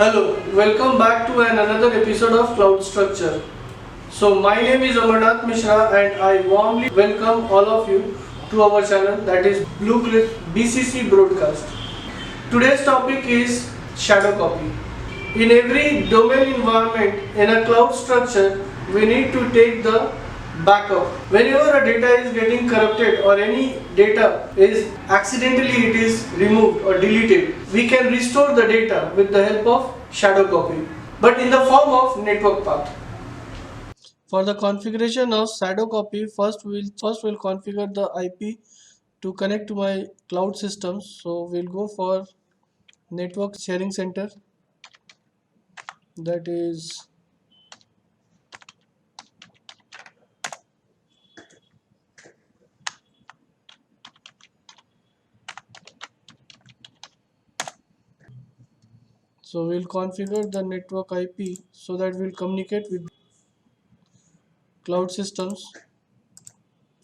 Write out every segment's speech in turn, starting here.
Hello, welcome back to another episode of Cloud Structure. So my name is Amarnath Mishra and I warmly welcome all of you to our channel, that is Blue Cliff BCC Broadcast. Today's topic is shadow copy. In every domain environment in a cloud structure, we need to take the backup. Whenever a data is getting corrupted or any data is accidentally it is removed or deleted, we can restore the data with the help of shadow copy, but in the form of network path. For the configuration of shadow copy, first we'll configure the IP to connect to my cloud system. So we'll go for network sharing center, that is so we'll configure the network IP so that we'll communicate with cloud systems.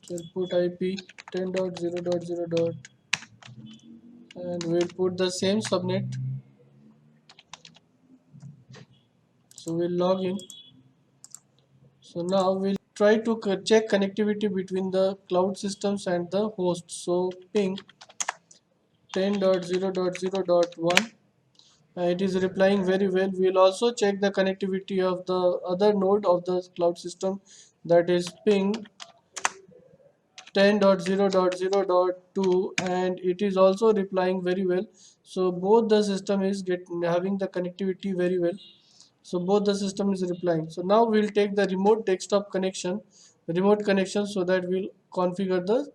So we'll put IP 10.0.0. And we'll put the same subnet. So we'll log in. So now we'll try to check connectivity between the cloud systems and the host. So ping 10.0.0.1. It is replying very well. We'll also check the connectivity of the other node of the cloud system, that is ping 10.0.0.2, and it is also replying very well. So both the system is having the connectivity very well. So both the system is replying. So now we'll take the remote desktop connection, so that we'll configure the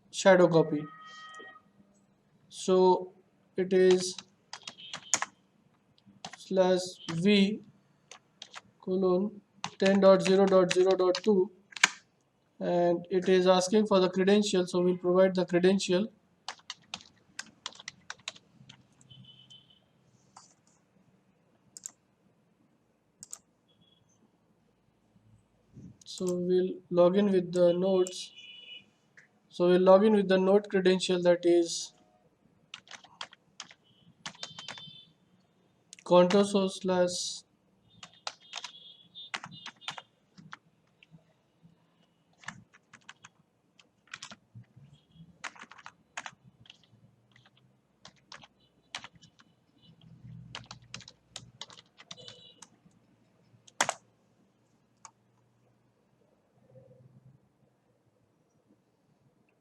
shadow copy. So it is /v colon 10.0.0.2, and it is asking for the credential, so we'll provide the credential. So we'll log in with the nodes. So we'll log in with the node credential, that is contoso slash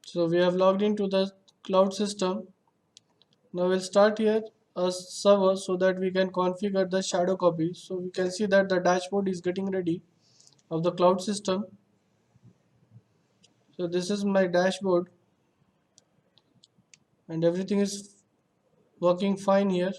so we have logged into the cloud system. Now we'll start here a server so that we can configure the shadow copy. So we can see that the dashboard is getting ready of the cloud system. So this is my dashboard and everything is working fine here.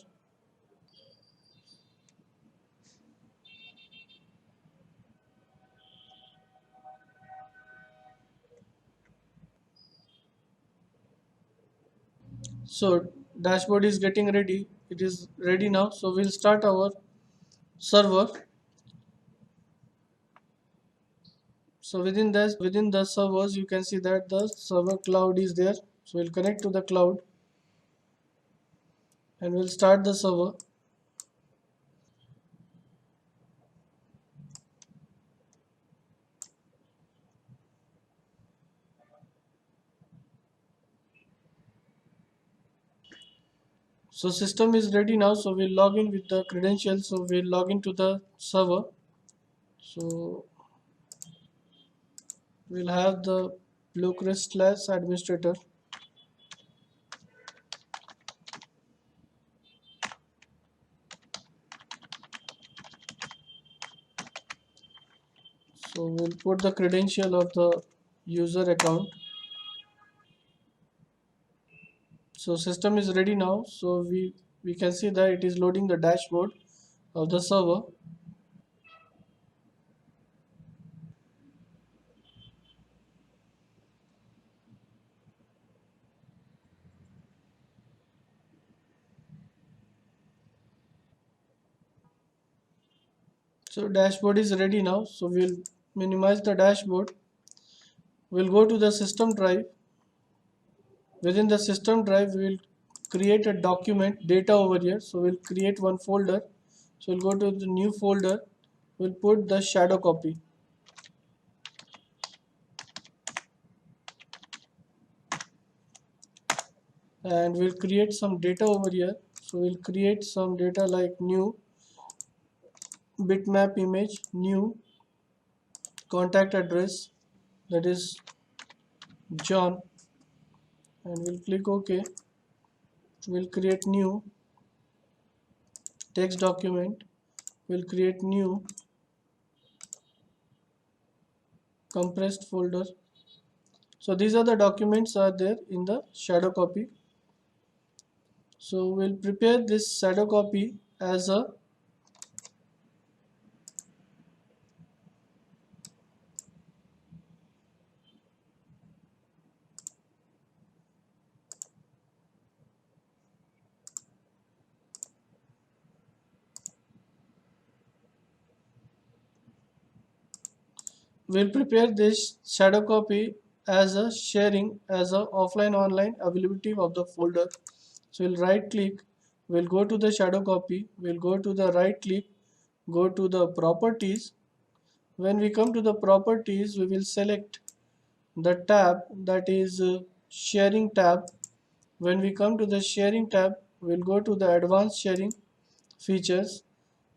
So dashboard is getting ready. It is ready now. So we'll start our server. So within the servers, you can see that the server cloud is there. So we'll connect to the cloud and we'll start the server. So system is ready now. So we'll log in with the credentials. So we'll log into the server. So we'll have the Bluecrest / administrator. So we'll put the credential of the user account. So system is ready now. So we can see that it is loading the dashboard of the server. So dashboard is ready now. So we'll minimize the dashboard. We'll go to the system drive. Within the system drive, we'll create a document data over here. So we'll create one folder. So we'll go to the new folder, we'll put the shadow copy, and we'll create some data over here. So we'll create some data like new bitmap image, new contact address, that is John, and we'll click OK. We'll create new text document, we'll create new compressed folder. So these are the documents are there in the shadow copy. So we'll prepare this shadow copy as a we'll prepare this shadow copy as a sharing as a offline online availability of the folder. So we'll right click, we'll go to the shadow copy, we'll go to the right click, go to the properties. When we come to the properties, we will select the tab that is sharing tab. When we come to the sharing tab, we'll go to the advanced sharing features.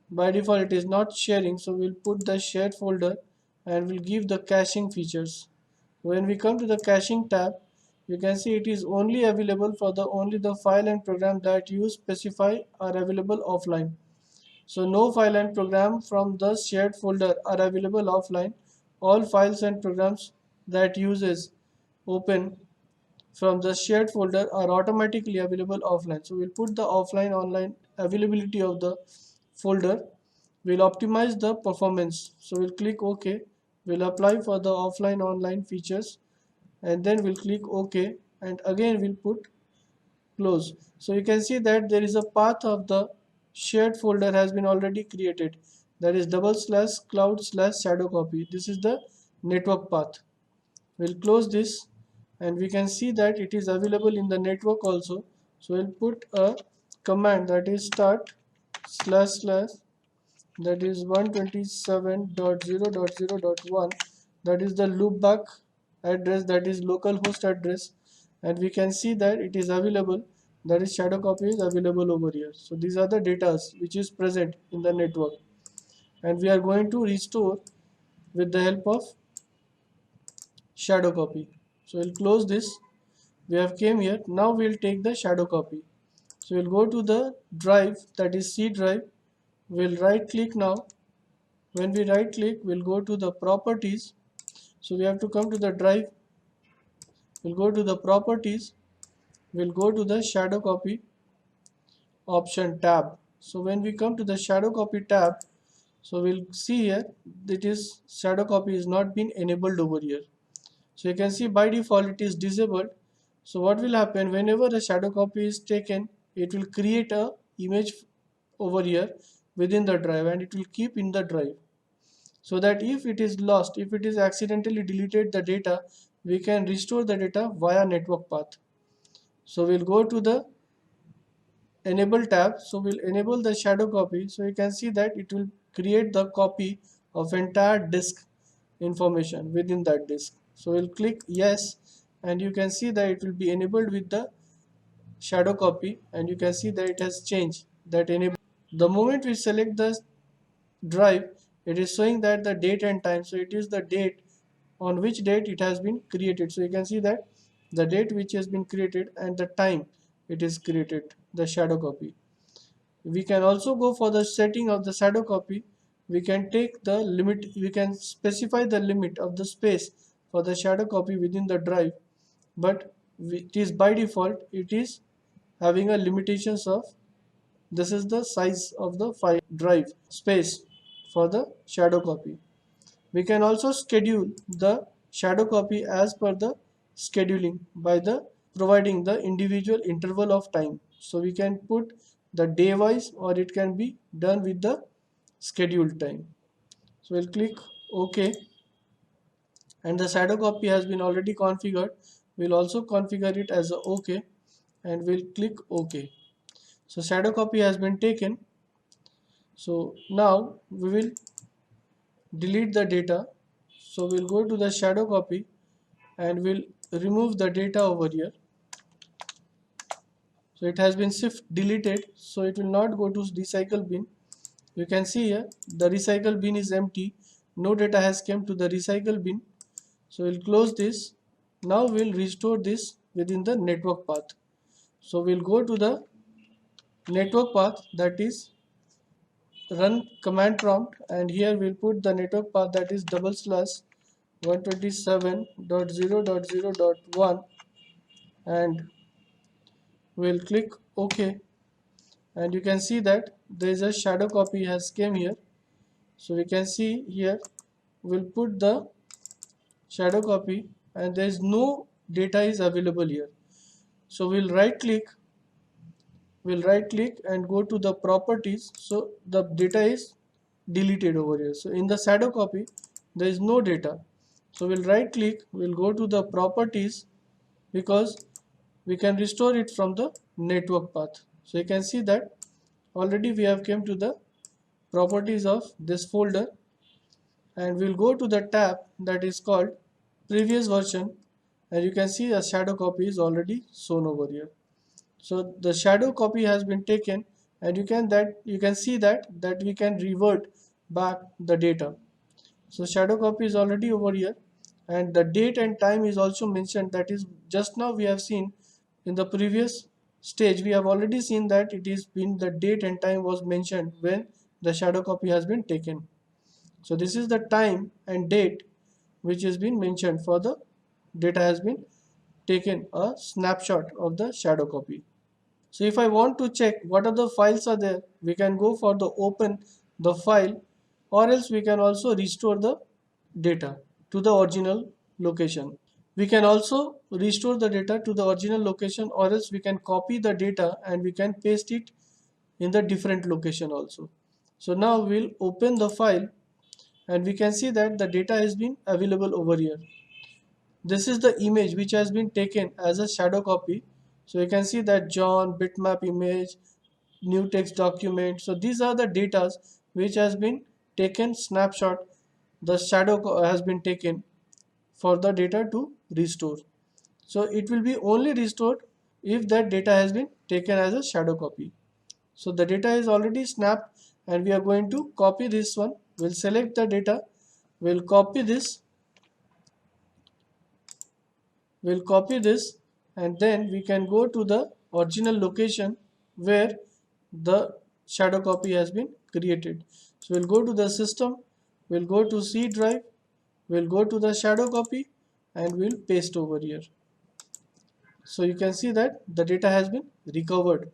By default it is not sharing, so we'll put the shared folder and we'll give the caching features. When we come to the caching tab, you can see it is only available for the only the file and program that you specify are available offline. So no file and program from the shared folder are available offline. All files and programs that uses open from the shared folder are automatically available offline. So we'll put the offline online availability of the folder. We'll optimize the performance. So we'll click OK. We'll apply for the offline online features and then we'll click OK, and again we'll put close. So you can see that there is a path of the shared folder has been already created, that is /cloud/shadow copy. This is the network path. We'll close this and we can see that it is available in the network also. So we'll put a command that is start // that is 127.0.0.1, that is the loopback address, that is localhost address, and we can see that it is available, that is shadow copy is available over here. So these are the data which is present in the network, and we are going to restore with the help of shadow copy. So we'll close this. We have came here. Now we'll take the shadow copy. So we'll go to the drive, that is C drive. We'll right click now. When we right click, we'll go to the properties. So we have to come to the drive. We'll go to the properties. We'll go to the shadow copy option tab. So when we come to the shadow copy tab, so we'll see here that is shadow copy is not been enabled over here. So you can see by default it is disabled. So what will happen whenever a shadow copy is taken, it will create a image over here within the drive and it will keep in the drive, so that if it is lost, if it is accidentally deleted the data, we can restore the data via network path. So we'll go to the enable tab. So we'll enable the shadow copy. So you can see that it will create the copy of entire disk information within that disk. So we'll click yes, and you can see that it will be enabled with the shadow copy, and you can see that it has changed that enable. The moment we select the drive, it is showing that the date and time. So it is the date on which date it has been created. So you can see that the date which has been created and the time it is created, the shadow copy. We can also go for the setting of the shadow copy. We can take the limit, we can specify the limit of the space for the shadow copy within the drive, but it is by default it is having a limitations of this is the size of the file drive space for the shadow copy. We can also schedule the shadow copy as per the scheduling by the providing the individual interval of time. So we can put the day wise or it can be done with the scheduled time. So we'll click OK, and the shadow copy has been already configured. We'll also configure it as a OK, and we'll click OK. So shadow copy has been taken. So now we will delete the data. So we'll go to the shadow copy and we'll remove the data over here. So it has been shift deleted, so it will not go to recycle bin. You can see here the recycle bin is empty, no data has come to the recycle bin. So we'll close this. Now we'll restore this within the network path. So we'll go to the network path, that is run command prompt, and here we'll put the network path, that is /127.0.0.1, and we'll click OK. And you can see that there is a shadow copy has came here. So we can see here we'll put the shadow copy and there is no data is available here. So we'll right click and go to the properties. So the data is deleted over here. So in the shadow copy there is no data. So we'll right click, we'll go to the properties, because we can restore it from the network path. So you can see that already we have come to the properties of this folder, and we'll go to the tab that is called previous version, and you can see a shadow copy is already shown over here. So the shadow copy has been taken, and you can see that we can revert back the data. So shadow copy is already over here, and the date and time is also mentioned. That is, just now we have seen in the previous stage, we have already seen that it is been the date and time was mentioned when the shadow copy has been taken. So this is the time and date which has been mentioned for the data has been taken, a snapshot of the shadow copy. So if I want to check what other files are there, we can go for the open the file, or else we can also restore the data to the original location. We can also restore the data to the original location, or else we can copy the data and we can paste it in the different location also. So now we'll open the file and we can see that the data has been available over here. This is the image which has been taken as a shadow copy. So you can see that John, bitmap image, new text document. So these are the data which has been taken snapshot. The shadow has been taken for the data to restore. So it will be only restored if that data has been taken as a shadow copy. So the data is already snapped and we are going to copy this one. We'll select the data, we'll copy this, and then we can go to the original location where the shadow copy has been created. So we'll go to the system, we'll go to C drive, we'll go to the shadow copy and we'll paste over here. So you can see that the data has been recovered,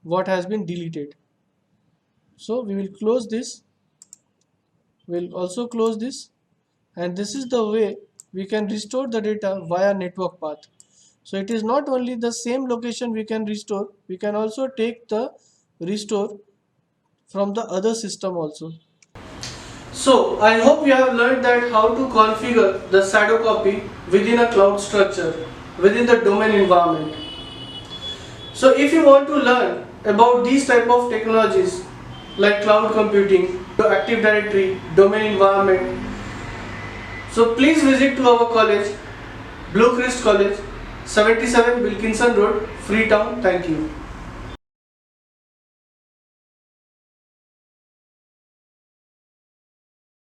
what has been deleted. So we will close this, we'll also close this, and this is the way we can restore the data via network path. So it is not only the same location we can restore, we can also take the restore from the other system also. So I hope you have learned that how to configure the shadow copy within a cloud structure, within the domain environment. So if you want to learn about these type of technologies like cloud computing, Active Directory, domain environment, so please visit to our college, Blue Crest College, 77 Wilkinson Road, Freetown. Thank you.